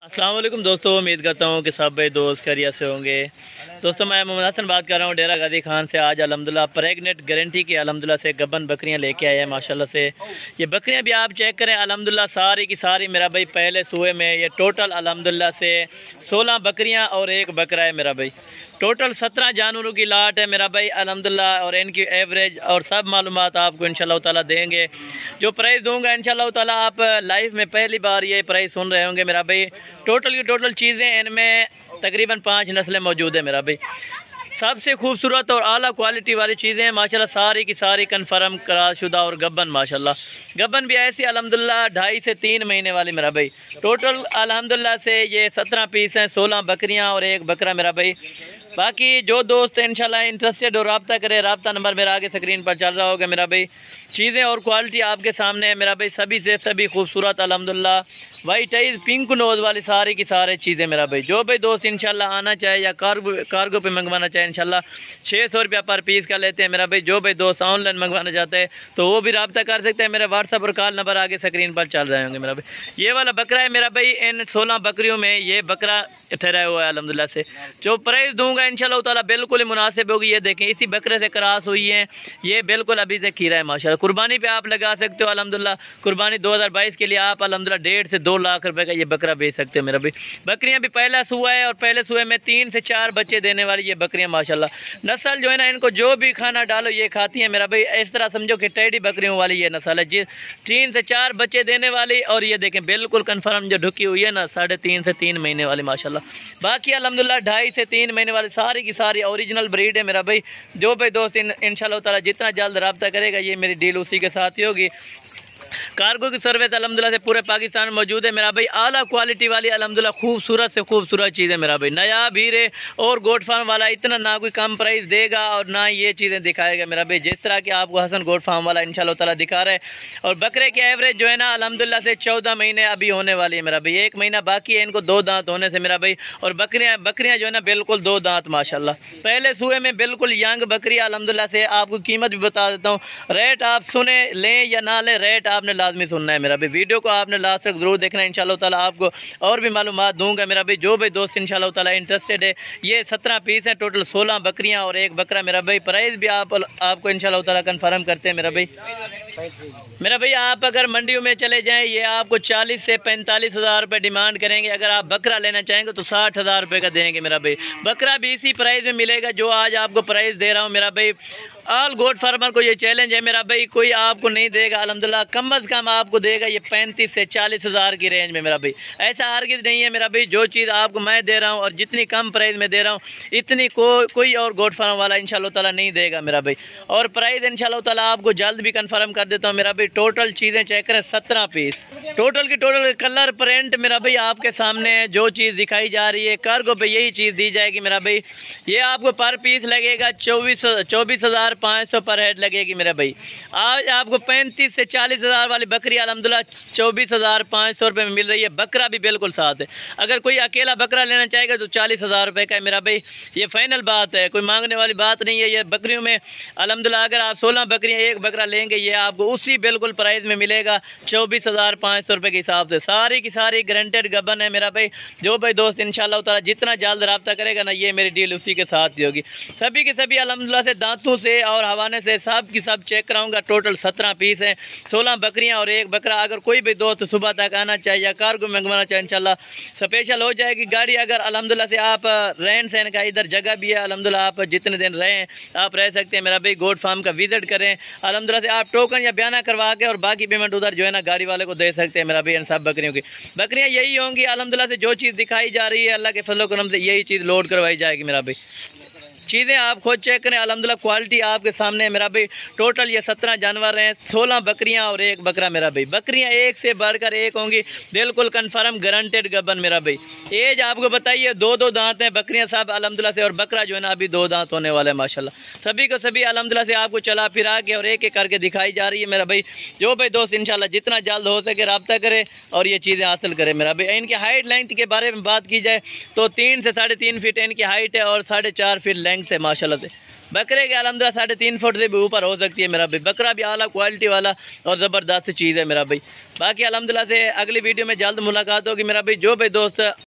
अस्सलाम वालेकुम दोस्तों, उम्मीद करता हूँ कि सब भाई दोस्त खैरियत से होंगे। दोस्तों मैं मोहम्मद हसन बात कर रहा हूँ डेरा गाजी खान से। आज अल्हम्दुलिल्लाह प्रेगनेंट गारंटी की अल्हम्दुलिल्लाह से गब्बन बकरियाँ लेके आए हैं माशाल्लाह से। ये बकरियाँ भी आप चेक करें अल्हम्दुलिल्लाह सारी की सारी मेरा भाई पहले सूए में। ये टोटल अल्हम्दुलिल्लाह से 16 बकरियाँ और एक बकरा है मेरा भाई। टोटल 17 जानवरों की लाट है मेरा भाई अल्हम्दुलिल्लाह। और इनकी एवरेज और सब मालूमात आपको इंशाल्लाह ताला देंगे। जो प्राइस दूंगा इंशाल्लाह ताला आप लाइफ में पहली बार ये प्राइस सुन रहे होंगे मेरा भाई। टोटल की टोटल चीज़ें इनमें तकरीबन 5 नस्लें मौजूद है मेरा भाई। सबसे खूबसूरत और आला क्वालिटी वाली चीज़ें हैं माशाल्लाह, सारी की सारी कन्फर्म करारशुदा और गब्बन माशाल्लाह। गब्बन भी ऐसी अल्हम्दुलिल्लाह 2.5 से 3 महीने वाली मेरा भाई। टोटल अल्हम्दुलिल्लाह से ये 17 पीस हैं, 16 बकरियां और एक बकरा मेरा भाई। बाकी जो दोस्त इंशाल्लाह इंटरेस्टेड हो रब्ता करे, रब्ता नंबर मेरा आगे स्क्रीन पर चल रहा होगा मेरा भाई। चीज़ें और क्वालिटी आपके सामने है मेरा भाई, सभी से सभी खूबसूरत अल्हम्दुलिल्लाह वाइट आइज पिंक नोज वाली सारी की सारी चीज़ें मेरा भाई। जो भाई दोस्त इंशाल्लाह आना चाहे या कार्गो पे मंगवाना चाहे इंशाल्लाह 600 रुपया पर पीस का लेते हैं मेरा भाई। जो भाई दोस्त ऑनलाइन मंगवाना चाहते हैं तो वो भी रब्ता कर सकते हैं। मेरे व्हाट्सअप और कॉल नंबर आगे स्क्रीन पर चल रहे होंगे मेरा भाई। ये वाला बकरा है मेरा भाई, इन 16 बकरियों में ये बकरा ठहराया हुआ है अल्हम्दुलिल्लाह से। जो प्राइस दूंगा इंशाल्लाह ताला बिल्कुल ही मुनासिब होगी। ये देखें इसी बकरे से क्रॉस हुई है, ये बिल्कुल अभी से खीरा है माशाल्लाह। कुर्बानी पे आप लगा सकते हो अल्हम्दुलिल्लाह। कुर्बानी 2022 के लिए आप अल्हम्दुलिल्लाह 1.5 से 2 लाख रुपए का ये बकरा बेच सकते हो मेरा भाई। बकरियां भी पहला सुआ है और पहले सुए में 3 से 4 बच्चे देने वाली ये बकरियां माशाल्लाह। नस्ल जो है ना, इनको जो भी खाना डालो ये खाती है मेरा भाई। इस तरह समझो कि टेडी बकरियों वाली ये नस्ल है जी, 3 से 4 बच्चे देने वाली। और ये देखें बिल्कुल कन्फर्म जो ढुकी हुई है ना, 3.5 से 3 महीने वाली माशाल्लाह। बाकी अल्हम्दुलिल्लाह 2.5 से 3 महीने वाली सारी की सारी ओरिजिनल ब्रीड है मेरा भाई। जो भाई दोस्त इंशाल्लाह ताला जितना जल्द रब्ता करेगा ये मेरी डील उसी के साथ ही होगी। कार्गो की सर्विस अल्हम्दुलिल्लाह से पूरे पाकिस्तान में मौजूद है मेरा भाई। आला क्वालिटी वाली अल्हम्दुलिल्लाह खूबसूरत से खूबसूरत चीज़ें मेरा भाई। नया भीरे और गोट फार्म वाला इतना ना कोई कम प्राइस देगा और ना ये चीज़ें दिखाएगा मेरा भाई, जिस तरह की आपको हसन गोट फार्म वाला इंशाल्लाह ताला दिखा रहे हैं। और बकरे की एवरेज जो है ना अल्हम्दुलिल्लाह से 14 महीने अभी होने वाली है मेरा भाई। 1 महीना बाकी है इनको 2 दांत होने से मेरा भाई। और बकरियाँ जो है ना बिल्कुल 2 दांत माशाल्लाह। पहले सुए में बिल्कुल यंग बकरी अल्हम्दुलिल्लाह से। आपको कीमत भी बता देता हूँ, रेट आप सुने लें या ना लें, रेट आपने लाजमी सुनना है मेरा भाई। वीडियो को आपने लास्ट तक जरूर देखना है इंशाल्लाह ताला। आपको और भी मालूमात दूंगा मेरा भाई। जो भाई दोस्त इंशाल्लाह ताला इंटरेस्टेड है, ये 17 पीस है, टोटल 16 बकरियां और एक बकरा मेरा भाई। प्राइस भी आपको इंशाल्लाह ताला कंफर्म करते हैं मेरा भाई। मेरा भाई आप अगर मंडियों में चले जाएं ये आपको 40 से 45 हज़ार रुपये डिमांड करेंगे। अगर आप बकरा लेना चाहेंगे तो 60 हज़ार रुपये का देंगे मेरा भाई। बकरा भी इसी प्राइस में मिलेगा जो आज आपको प्राइस दे रहा हूँ मेरा भाई। ऑल गोट फार्मर को ये चैलेंज है मेरा भाई, कोई आपको नहीं देगा अल्हम्दुलिल्लाह। कम अज़ कम आपको देगा ये 35 से 40 हज़ार की रेंज में मेरा भाई। ऐसा हरगिज़ नहीं है मेरा भाई। जो चीज़ आपको मैं दे रहा हूँ और जितनी कम प्राइस में दे रहा हूँ इतनी कोई और गोट फार्म वाला इंशाल्लाह ताला नहीं देगा मेरा भाई। और प्राइस इंशाल्लाह ताला आपको जल्द भी कंफर्म कर देता हूँ मेरा भाई। टोटल चीज़ें चेक करें 17 पीस, टोटल की टोटल कलर प्रिंट मेरा भाई आपके सामने है। जो चीज़ दिखाई जा रही है कार्गो पे यही चीज़ दी जाएगी मेरा भाई। ये आपको पर पीस लगेगा 24,500 पर हेड लगेगी मेरा भाई। आज आपको 35 से 40 हज़ार वाली बकरी अल्हम्दुलिल्लाह 24,500 रुपये में मिल रही है। बकरा भी बिल्कुल साथ है। अगर कोई अकेला बकरा लेना चाहेगा तो 40 हज़ार रुपये का है मेरा भाई। ये फाइनल बात है, कोई मांगने वाली बात नहीं है। ये बकरियों में अल्हम्दुलिल्लाह अगर आप 16 बकरियाँ एक बकरा लेंगे ये आपको उसी बिल्कुल प्राइस में मिलेगा 24,500 रुपये के हिसाब से। सारी की सारी गारंटेड गबन है मेरा भाई। जो भाई दोस्त इंशाल्लाह ताला जितना जल्द रब्ता करेगा ना ये मेरी डील उसी के साथ ही होगी। सभी के सभी अल्हम्दुलिल्लाह से दांतों से और हवाने से सब की सब चेक कराऊंगा। टोटल 17 पीस हैं, 16 बकरियां और एक बकरा। अगर कोई भी दोस्त सुबह तक आना चाहे या कार्गो मंगवाना चाहे इंशाल्लाह स्पेशल हो जाएगी गाड़ी। अगर अल्हम्दुलिल्लाह से आप रहन सहन का इधर जगह भी है अल्हम्दुलिल्लाह, आप जितने दिन रहें आप रह सकते हैं मेरा भाई। गोट फार्म का विजिट करें अल्हम्दुलिल्लाह से। आप टोकन या बयाना करवा के और बाकी पेमेंट उधर जो है ना गाड़ी वाले को दे सकते हैं मेरा भाई। इन सब बकरियों की बकरियां यही होंगी अल्हम्दुलिल्लाह से। जो चीज़ दिखाई जा रही है अल्लाह के फजल करम से यही चीज़ लोड करवाई जाएगी मेरा भाई। चीज़ें आप खुद चेक करें अल्हम्दुलिल्लाह, क्वालिटी आपके सामने है मेरा भाई। टोटल ये 17 जानवर हैं, 16 बकरियां और एक बकरा मेरा भाई। बकरियां एक से बढ़कर एक होंगी, बिल्कुल कंफर्म गारंटेड गबन मेरा भाई। एज आपको बताइए 2-2 दांत हैं बकरियां सब अल्हम्दुलिल्लाह से। और बकरा जो है ना अभी 2 दांत होने वाला है माशाल्लाह। सभी को सभी अल्हम्दुलिल्लाह से आपको चला फिरा के और एक एक करके दिखाई जा रही है मेरा भाई। जो भाई दोस्त इंशाल्लाह जितना जल्द हो सके रब्ता करे और ये चीज़ें हासिल करे मेरा भाई। इनकी हाइट लेंथ के बारे में बात की जाए तो 3 से 3.5 फीट इनकी हाइट है और 4.5 फीट लेंथ है माशाल्लाह से। बकरे के अलहमदुलिल्लाह 3.5 फुट से भी ऊपर हो सकती है मेरा भाई। बकरा भी आला क्वालिटी वाला और ज़बरदस्त चीज़ है मेरा भाई। बाकी अलहमदुलिल्लाह से अगली वीडियो में जल्द मुलाकात होगी मेरा भाई। जो भाई दोस्त